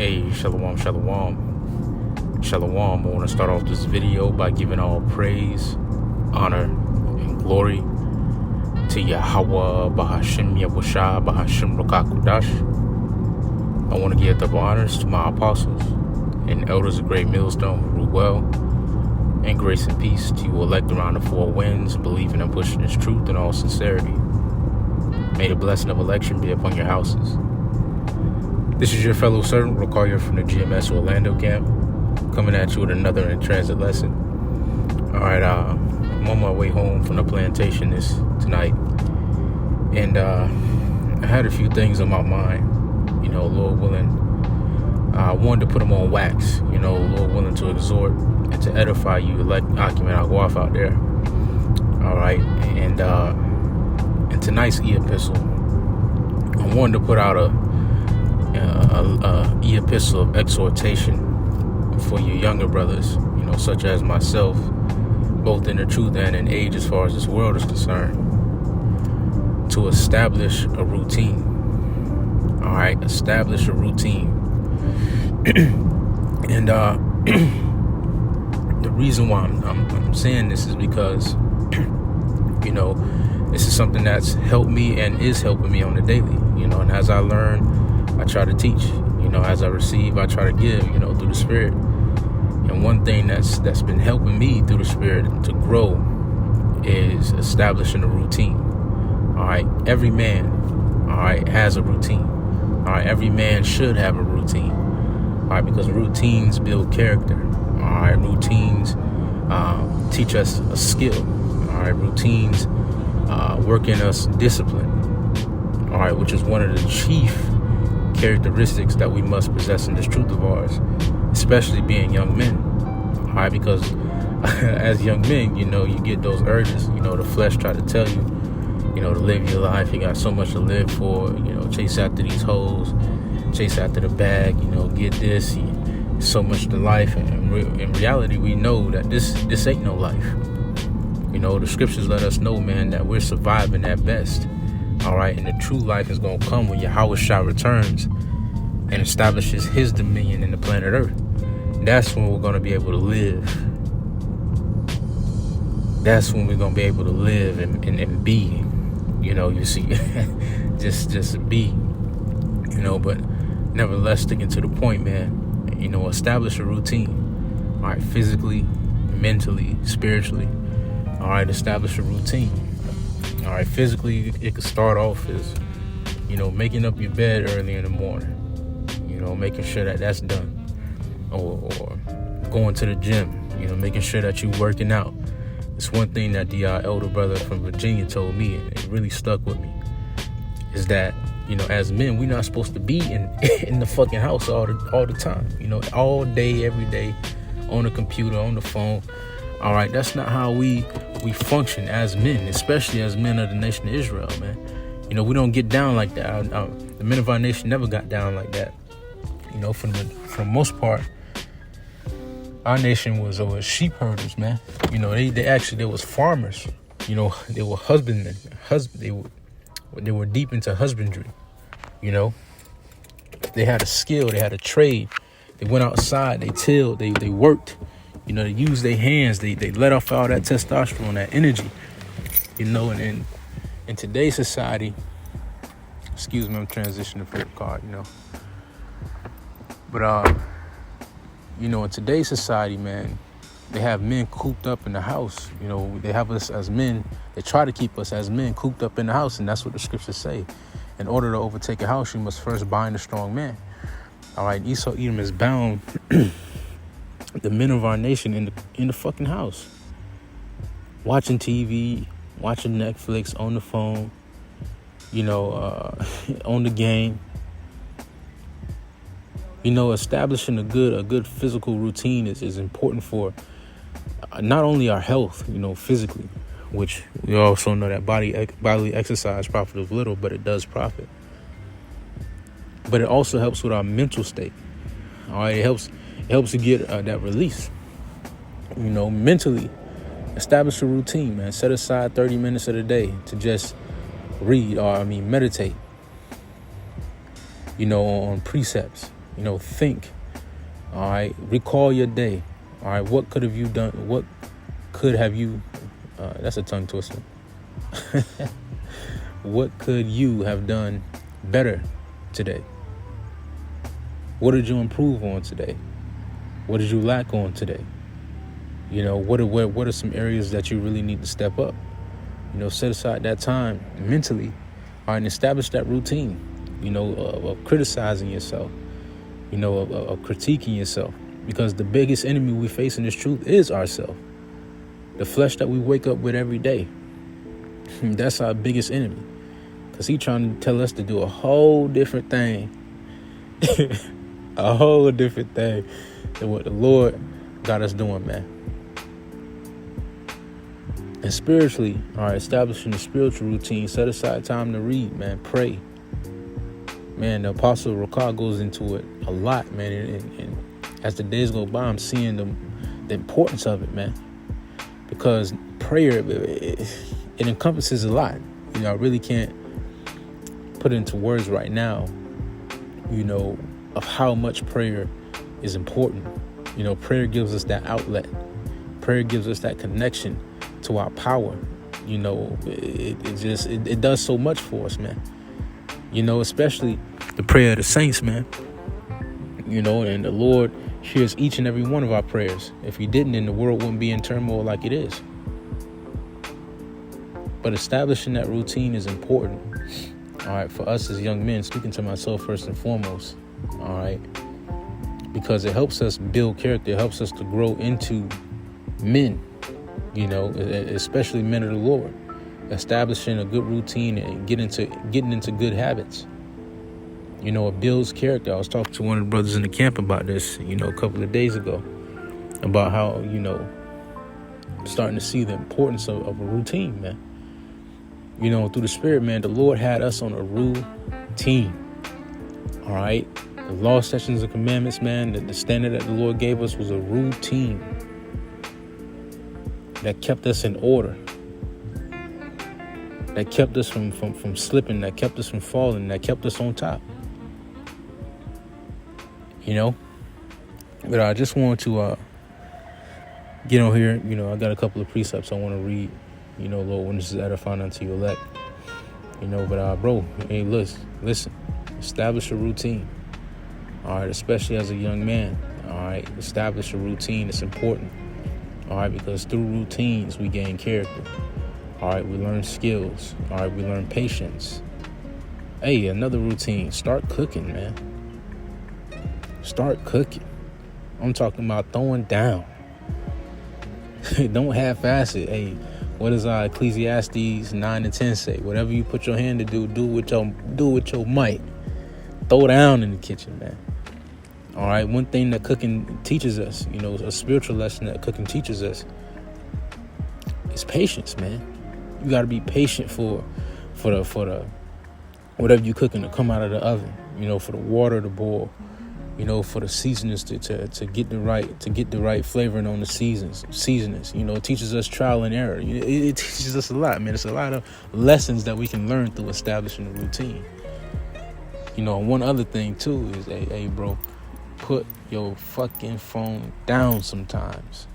Hey, shalom, shalom. Shalom. I want to start off this video by giving all praise, honor, and glory to Yahweh, Bahashim Yahushua, Bahashim Rokakudash. I want to give double honors to my apostles and elders of Great Millstone who rule well, and grace and peace to you elect around the four winds, believing and pushing this truth in all sincerity. May the blessing of election be upon your houses. This is your fellow servant, Rokaria from the GMS Orlando camp, coming at you with another in-transit lesson. All right, I'm on my way home from the plantation tonight, and I had a few things on my mind, Lord willing. I wanted to put them on wax, Lord willing, to exhort and to edify you, elect Akiman Agwaf out there. All right, and in tonight's e-epistle, I wanted to put out a e-epistle of exhortation for your younger brothers, such as myself, both in the truth and in age as far as this world is concerned, to establish a routine. All right, establish a routine. And the reason why I'm saying this is because, this is something that's helped me and is helping me on the daily, and as I learn, I try to teach, as I receive, I try to give, through the Spirit. And one thing that's been helping me through the Spirit to grow is establishing a routine. All right, every man, all right, has a routine. All right, every man should have a routine. All right, because routines build character. All right, routines teach us a skill. All right, routines work in us discipline. All right, which is one of the chief characteristics that we must possess in this truth of ours, especially being young men. All right, because as young men, you get those urges. The flesh try to tell you, to live your life. You got so much to live for. Chase after these hoes, chase after the bag. Get this. So much to life, and in reality, we know that this ain't no life. The scriptures let us know, man, that we're surviving at best. All right, and the true life is going to come when Yahushua returns and establishes his dominion in the planet Earth. That's when we're going to be able to live. That's when we're going to be able to live and be, you see, just be, but nevertheless, sticking to the point, man, establish a routine. All right, physically, mentally, spiritually. All right, establish a routine. All right, physically, it could start off as, making up your bed early in the morning, making sure that that's done, or going to the gym, making sure that you're working out. It's one thing that the elder brother from Virginia told me, and it really stuck with me, is that, as men, we're not supposed to be in the fucking house all the time, all day, every day, on the computer, on the phone. All right, that's not how we function as men, especially as men of the nation of Israel, man. We don't get down like that. The men of our nation never got down like that. For the most part, our nation was sheep herders, man. They was farmers. They were husbandmen. They were deep into husbandry. They had a skill. They had a trade. They went outside. They tilled. They worked. They used their hands. They let off all that testosterone, that energy. And in today's society, excuse me, I'm transitioning for the car, But, in today's society, man, they have men cooped up in the house. They have us as men. They try to keep us as men cooped up in the house. And that's what the scriptures say. In order to overtake a house, you must first bind a strong man. All right, Esau Edom is bound the men of our nation in the fucking house, watching TV, watching Netflix, on the phone, on the game. Establishing a good physical routine is important for not only our health, physically, which we also know that bodily exercise profiteth little, but it does profit. But it also helps with our mental state. All right, it helps to get that release. Mentally, establish a routine, man. Set aside 30 minutes of the day to just read, meditate, on precepts. Think. All right. Recall your day. All right. What could have you done? What could have you, that's a tongue twister. What could you have done better today? What did you improve on today? What did you lack on today? What are some areas that you really need to step up? Set aside that time mentally, all right, and establish that routine, of criticizing yourself, of critiquing yourself. Because the biggest enemy we face in this truth is ourselves. The flesh that we wake up with every day. That's our biggest enemy. Because he's trying to tell us to do a whole different thing. A whole different thing than what the Lord got us doing, man. And spiritually, all right, establishing a spiritual routine, set aside time to read, man, pray. Man, the Apostle Rakah goes into it a lot, man. And as the days go by, I'm seeing the importance of it, man. Because prayer, it encompasses a lot. I really can't put it into words right now, of how much prayer is important. Prayer gives us that outlet. Prayer gives us that connection to our power. It does so much for us, man. Especially the prayer of the saints, man. And the Lord hears each and every one of our prayers. If he didn't, then the world wouldn't be in turmoil like it is. But establishing that routine is important. All right, for us as young men, speaking to myself first and foremost. All right, because it helps us build character. It helps us to grow into men. Especially men of the Lord, establishing a good routine and getting into good habits. It builds character. I was talking to one of the brothers in the camp about this, a couple of days ago, about how, starting to see the importance of a routine, man. Through the Spirit, man, the Lord had us on a routine. All right. The law, statutes, and commandments, man, the standard that the Lord gave us was a routine that kept us in order, that kept us from slipping, that kept us from falling, that kept us on top. But I just want to get on here. I got a couple of precepts I want to read. Lord, when this is edifying unto your elect. But bro, hey, listen, establish a routine. All right, especially as a young man. All right, establish a routine. It's important. All right, because through routines, we gain character. All right, we learn skills. All right, we learn patience. Hey, another routine. Start cooking, man. Start cooking. I'm talking about throwing down. Don't half-ass it. Hey, what does Ecclesiastes 9 and 10 say? Whatever you put your hand to do with your might. Throw down in the kitchen, man. All right, one thing that cooking teaches us, a spiritual lesson that cooking teaches us is patience, man. You got to be patient for the whatever you cooking to come out of the oven, for the water to boil, for the seasonings to get the right flavoring on the seasonings. It teaches us trial and error. It teaches us a lot, man. It's a lot of lessons that we can learn through establishing a routine. One other thing too is, hey, bro, put your fucking phone down sometimes.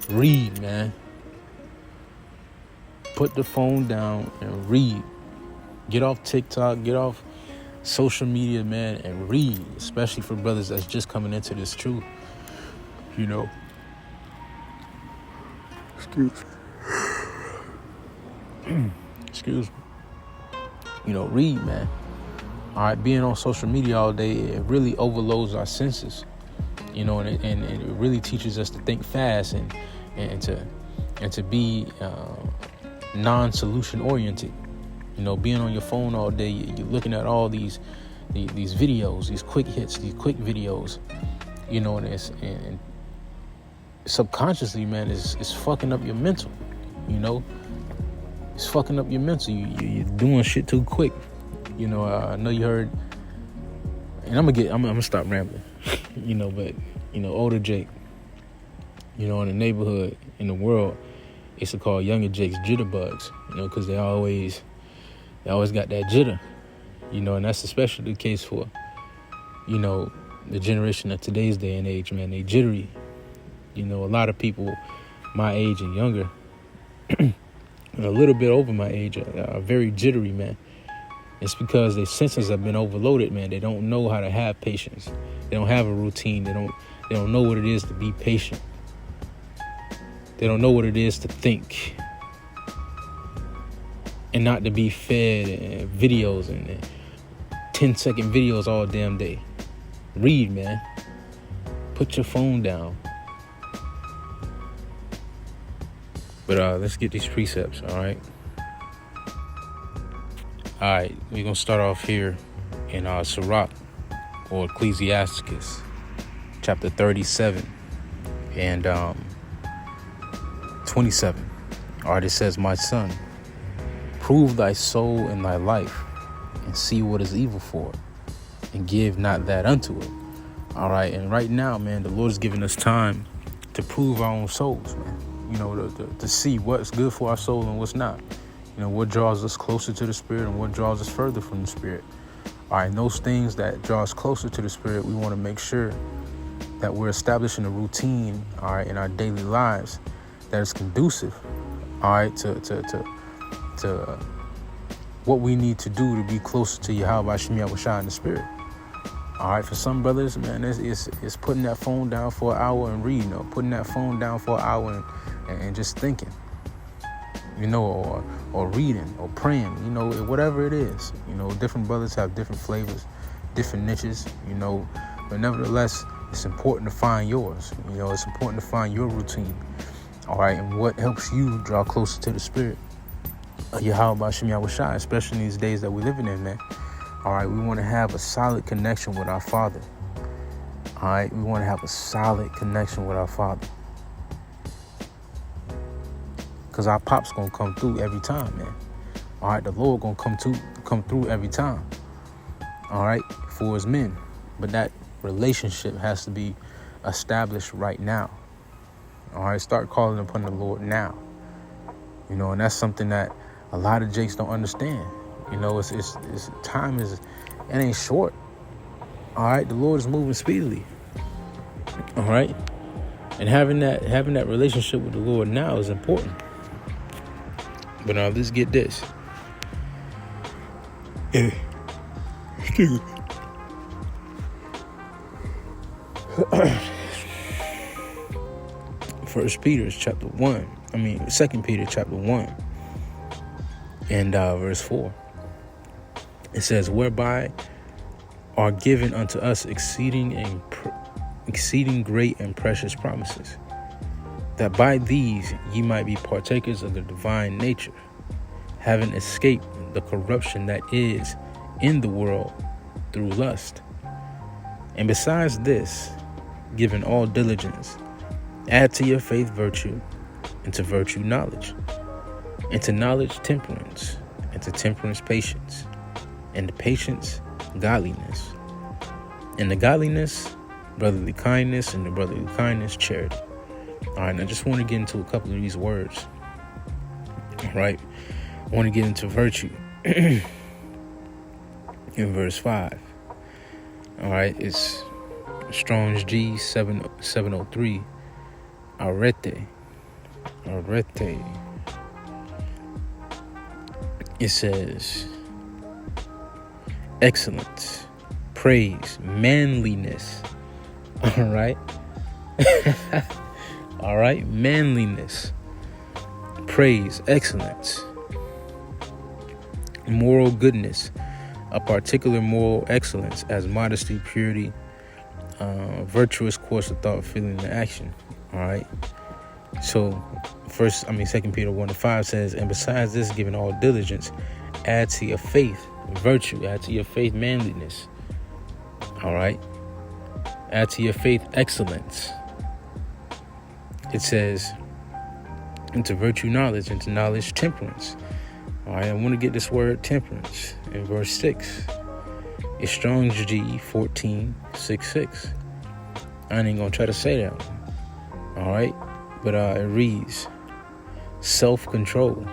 Read, man. Put the phone down and read. Get off TikTok, get off social media, man, and read, especially for brothers that's just coming into this truth. Excuse me. Read, man. All right, being on social media all day, it really overloads our senses, and it really teaches us to think fast and to be non-solution oriented. Being on your phone all day, you're looking at all these videos, these quick hits, these quick videos, and subconsciously, man, it's fucking up your mental. It's fucking up your mental. You're doing shit too quick. I know you heard, and I'm gonna stop rambling. But older Jake, in the neighborhood, in the world, they used to call younger Jakes jitterbugs. Because they always got that jitter. And that's especially the case for, the generation of today's day and age, man. They jittery. A lot of people my age and younger, and a little bit over my age, are very jittery, man. It's because their senses have been overloaded, man. They don't know how to have patience. They don't have a routine. They don't know what it is to be patient. They don't know what it is to think and not to be fed videos and 10-second videos all damn day. Read, man. Put your phone down. But let's get these precepts, all right? All right, we're going to start off here in Sirach, or Ecclesiasticus, chapter 37 and 27. All right, it says, "My son, prove thy soul in thy life, and see what is evil for it, and give not that unto it." All right, and right now, man, the Lord's giving us time to prove our own souls, man. To see what's good for our soul and what's not. What draws us closer to the Spirit and what draws us further from the Spirit. All right, and those things that draw us closer to the Spirit, we want to make sure that we're establishing a routine, all right, in our daily lives that is conducive, all right, to what we need to do to be closer to Yahweh Shem Yahushua in the Spirit. All right, for some brothers, man, it's putting that phone down for an hour and reading, or putting that phone down for an hour and just thinking, or reading or praying, whatever it is. Different brothers have different flavors, different niches, but nevertheless, it's important to find yours. It's important to find your routine, all right, and what helps you draw closer to the Spirit of Yahweh Shem Yahushua, especially in these days that we're living in, man. All right, we want to have a solid connection with our Father. All right, we want to have a solid connection with our Father. Because our pop's going to come through every time, man. All right, the Lord going to come through every time. All right, for his men. But that relationship has to be established right now. All right, start calling upon the Lord now. And that's something that a lot of jakes don't understand. It's time it ain't short. All right, the Lord is moving speedily. All right, and having that relationship with the Lord now is important. But now let's get this. First Peter chapter 1. 2 Peter chapter 1 and verse 4. It says, "Whereby are given unto us exceeding great and precious promises, that by these ye might be partakers of the divine nature, having escaped the corruption that is in the world through lust. And besides this, given all diligence, add to your faith virtue, and to virtue knowledge, and to knowledge temperance, and to temperance patience, and to patience godliness, and to godliness brotherly kindness, and to brotherly kindness charity." All right, I just want to get into a couple of these words. All right, I want to get into virtue in verse 5. All right, it's Strong's G 703. Arete. It says excellence, praise, manliness. All right. All right, manliness, praise, excellence, moral goodness, a particular moral excellence as modesty, purity, virtuous course of thought, feeling, and action. All right. So, 2 Peter 1:5 says, "And besides this, given all diligence, add to your faith virtue, add to your faith manliness." All right. Add to your faith excellence. It says, into virtue knowledge, into knowledge temperance. All right, I want to get this word temperance in verse 6. It's Strong's G 1466. I ain't going to try to say that one. All right, but it reads self-control.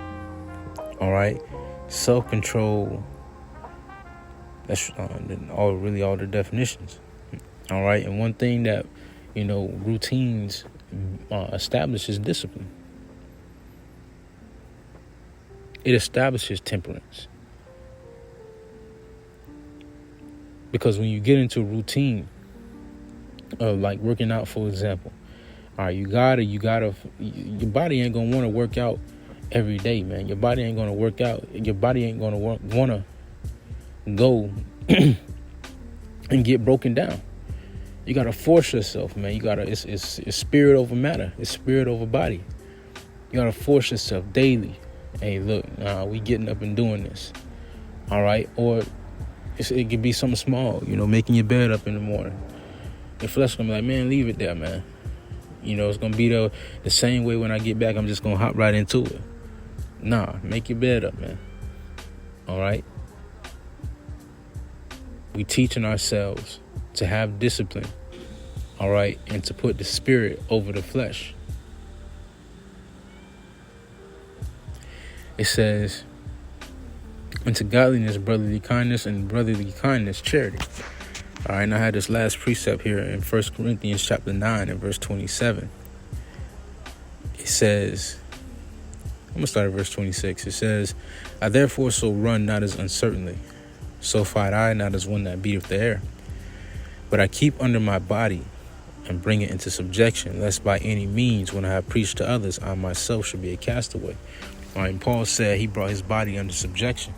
All right, self-control That's all the definitions. All right. And one thing that, routines establishes discipline. It establishes temperance. Because when you get into a routine of like working out, for example, all right, you gotta, your body ain't gonna want to work out every day, man. Your body ain't gonna work out. Your body ain't gonna want to go and get broken down. You gotta force yourself, man. You gotta. It's spirit over matter. It's spirit over body. You gotta force yourself daily. Hey, look, we getting up and doing this. All right, or it could be something small. Making your bed up in the morning. Your flesh gonna be like, man, leave it there, man. It's gonna be the same way when I get back. I'm just gonna hop right into it. Nah, make your bed up, man. All right. We teaching ourselves to have discipline, all right, and to put the spirit over the flesh. It says, unto godliness, brotherly kindness, and brotherly kindness, charity. All right, and I had this last precept here in 1 Corinthians chapter 9 and verse 27. It says, I'm going to start at verse 26. It says, I therefore so run, not as uncertainly. So fight I, not as one that beateth the air. But I keep under my body and bring it into subjection, lest by any means, when I have preached to others, I myself should be a castaway. All right, and Paul said he brought his body under subjection.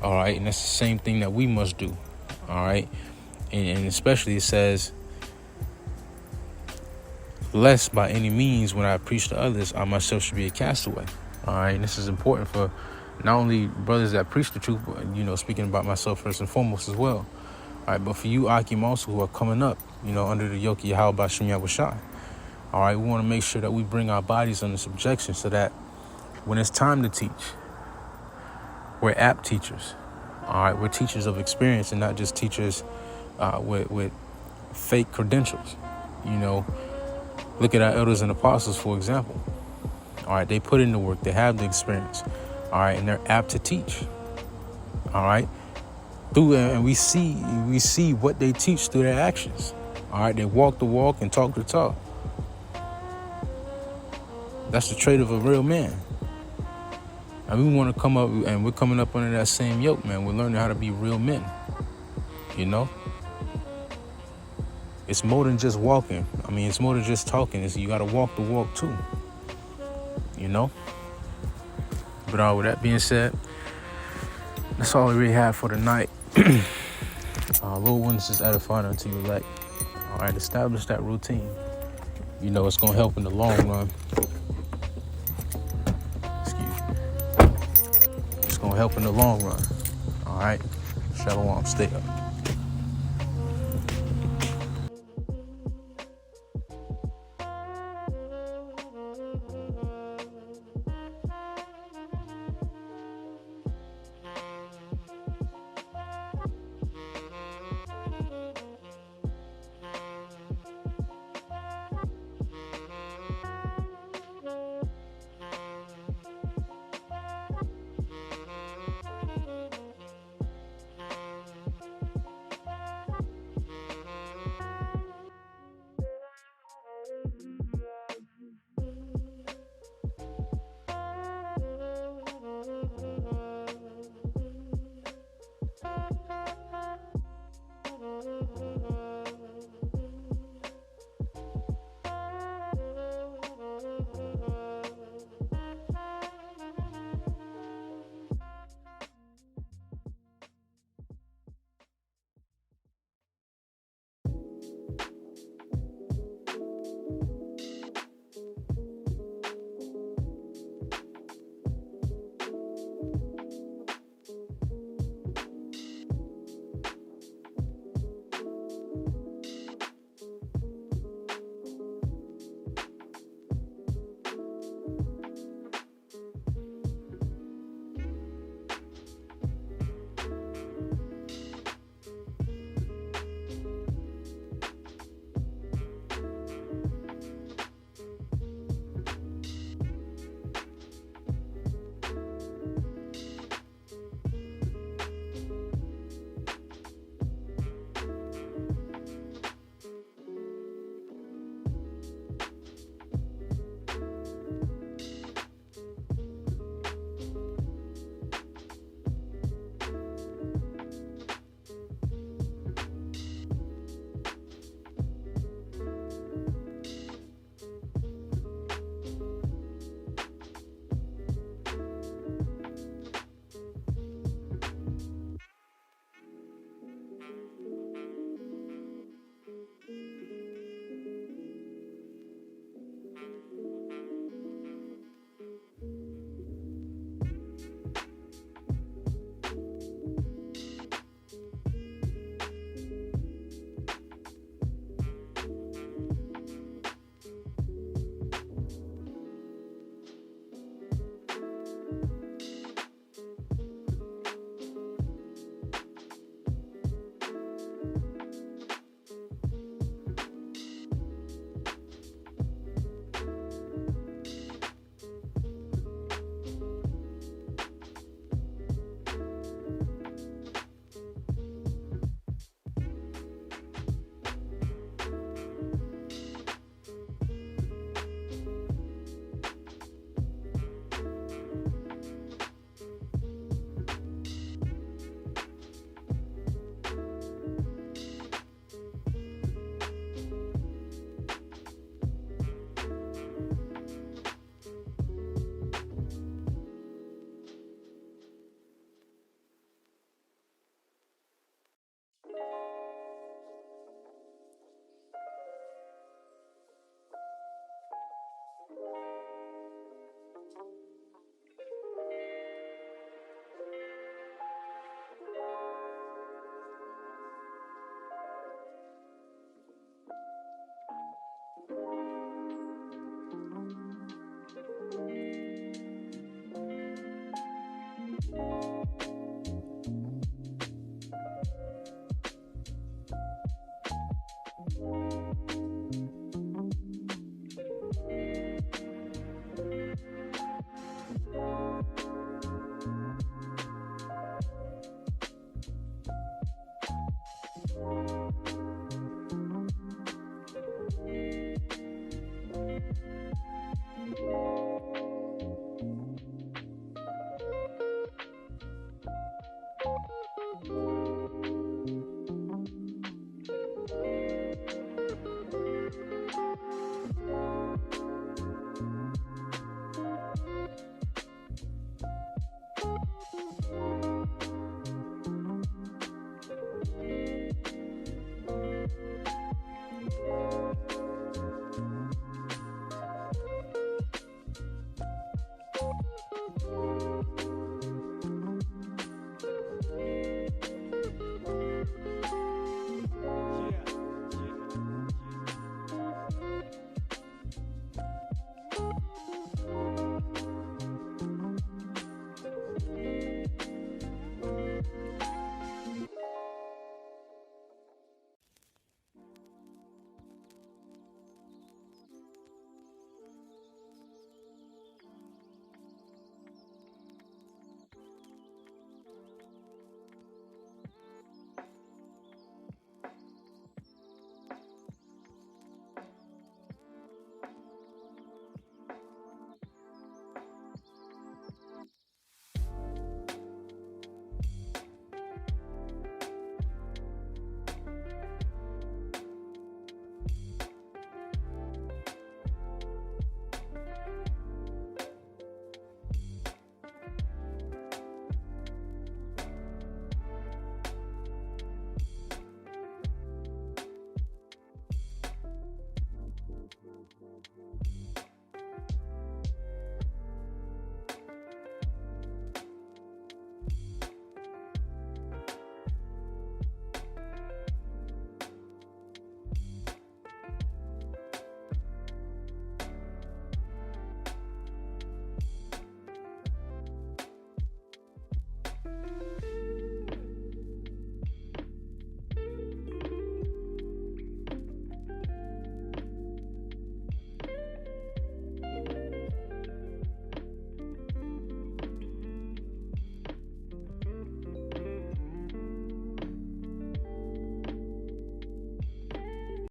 All right, and that's the same thing that we must do. All right, and especially it says, lest by any means, when I have preached to others, I myself should be a castaway. All right, and this is important for not only brothers that preach the truth, but, speaking about myself first and foremost as well. All right, but for you, Akim, also, who are coming up, under the yoke of Yahweh Shem Yahushai. All right, we want to make sure that we bring our bodies under subjection so that when it's time to teach, we're apt teachers. All right, we're teachers of experience and not just teachers with fake credentials. Look at our elders and apostles, for example. All right, they put in the work, they have the experience. All right, and they're apt to teach. All right, and we see what they teach through their actions. All right, they walk the walk and talk the talk. That's the trait of a real man. And we want to come up, and we're coming up under that same yoke, man. We're learning how to be real men. It's more than just walking. It's more than just talking. You got to walk the walk too. But with that being said, that's all we really have for tonight. Lord willing, is edifying unto you elect. All right, establish that routine. It's going to help in the long run. It's going to help in the long run. All right. Shalom. Stay up.